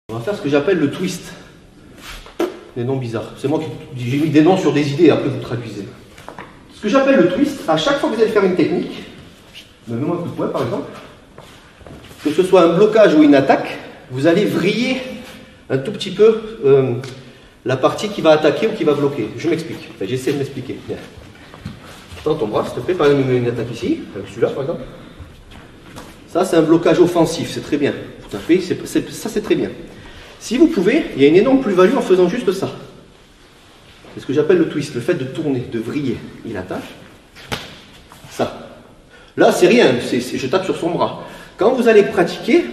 On va faire ce que j'appelle le twist. Des noms bizarres. C'est moi qui j'ai mis des noms sur des idées, après vous traduisez. Ce que j'appelle le twist, à chaque fois que vous allez faire une technique, mets-moi un coup de poing par exemple, que ce soit un blocage ou une attaque, vous allez vriller un tout petit peu la partie qui va attaquer ou qui va bloquer. Je m'explique. Enfin, j'essaie de m'expliquer. Tends ton bras, s'il te plaît. Par exemple, une attaque ici, avec celui-là par exemple. Ça, c'est un blocage offensif, c'est très bien. Vous tapez, ça c'est très bien. Si vous pouvez, il y a une énorme plus-value en faisant juste ça. C'est ce que j'appelle le twist, le fait de tourner, de vriller. Il attaque. Ça. Là, c'est rien, je tape sur son bras. Quand vous allez pratiquer,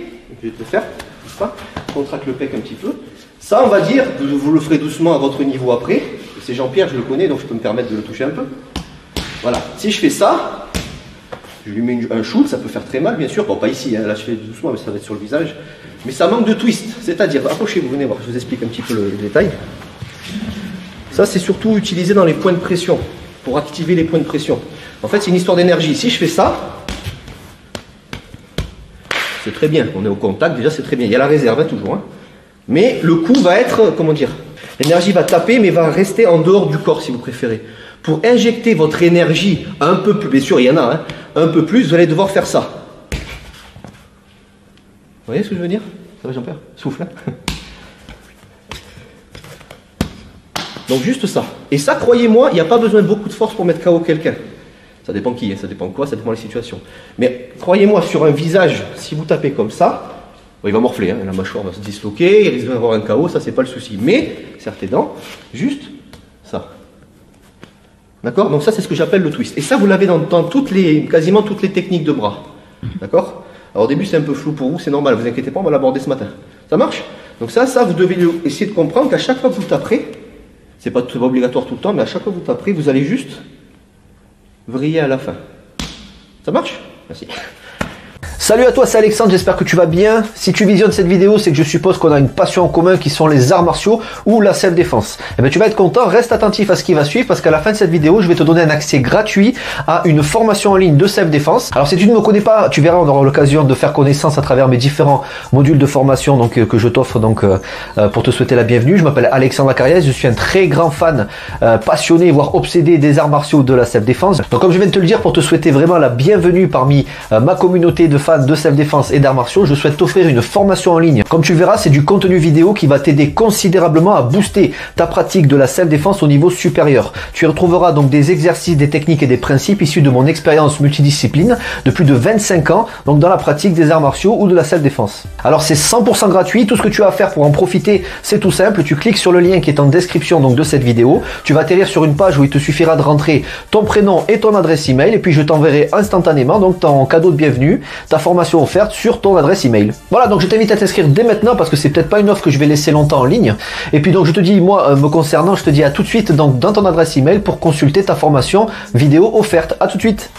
je vais te le faire, pas, contracte le pec un petit peu. Ça, on va dire, vous le ferez doucement à votre niveau après. C'est Jean-Pierre, je le connais, donc je peux me permettre de le toucher un peu. Voilà. Si je fais ça, je lui mets un shoot, ça peut faire très mal, bien sûr. Bon, pas ici, hein. Là je fais doucement, mais ça va être sur le visage. Mais ça manque de twist, c'est-à-dire, approchez-vous, venez voir, je vous explique un petit peu le détail. Ça, c'est surtout utilisé dans les points de pression, pour activer les points de pression. En fait, c'est une histoire d'énergie. Si je fais ça, c'est très bien, on est au contact, déjà c'est très bien. Il y a la réserve, hein, toujours. Hein. Mais le coup va être, comment dire, l'énergie va taper, mais va rester en dehors du corps, si vous préférez. Pour injecter votre énergie un peu plus, bien sûr, il y en a, hein, un peu plus, vous allez devoir faire ça. Vous voyez ce que je veux dire? Ça va, Jean-Pierre? Souffle. Hein. Donc juste ça. Et ça, croyez-moi, il n'y a pas besoin de beaucoup de force pour mettre KO quelqu'un. Ça dépend qui, hein, ça dépend quoi, ça dépend de la situation. Mais croyez-moi, sur un visage, si vous tapez comme ça, bon, il va morfler, hein, la mâchoire va se disloquer, il risque d'avoir un KO, ça c'est pas le souci. Mais, serre tes dents, juste ça. D'accord? Donc ça c'est ce que j'appelle le twist. Et ça vous l'avez dans quasiment toutes les techniques de bras. D'accord? Alors au début c'est un peu flou pour vous, c'est normal, vous inquiétez pas, on va l'aborder ce matin. Ça marche? Donc ça vous devez essayer de comprendre qu'à chaque fois que vous taperez, c'est pas obligatoire tout le temps, mais à chaque fois que vous taperez, vous allez juste vriller à la fin. Ça marche? Merci. Salut à toi, c'est Alexandre, j'espère que tu vas bien. Si tu visionnes cette vidéo, c'est que je suppose qu'on a une passion en commun qui sont les arts martiaux ou la self-défense. Eh bien, tu vas être content, reste attentif à ce qui va suivre parce qu'à la fin de cette vidéo, je vais te donner un accès gratuit à une formation en ligne de self-défense. Alors si tu ne me connais pas, tu verras, on aura l'occasion de faire connaissance à travers mes différents modules de formation que je t'offre pour te souhaiter la bienvenue. Je m'appelle Alexandre Acariès, je suis un très grand fan, passionné, voire obsédé des arts martiaux de la self-défense. Donc comme je viens de te le dire, pour te souhaiter vraiment la bienvenue parmi ma communauté de fans de self-défense et d'arts martiaux, je souhaite t'offrir une formation en ligne. Comme tu le verras, c'est du contenu vidéo qui va t'aider considérablement à booster ta pratique de la self-défense au niveau supérieur. Tu y retrouveras donc des exercices, des techniques et des principes issus de mon expérience multidiscipline de plus de 25 ans, donc dans la pratique des arts martiaux ou de la self-défense. Alors c'est 100% gratuit, tout ce que tu as à faire pour en profiter, c'est tout simple, tu cliques sur le lien qui est en description donc de cette vidéo, tu vas atterrir sur une page où il te suffira de rentrer ton prénom et ton adresse email et puis je t'enverrai instantanément donc ton cadeau de bienvenue, ta formation offerte sur ton adresse email. Voilà, donc je t'invite à t'inscrire dès maintenant parce que c'est peut-être pas une offre que je vais laisser longtemps en ligne. Et puis donc je te dis, moi me concernant, je te dis à tout de suite donc dans ton adresse email pour consulter ta formation vidéo offerte. À tout de suite.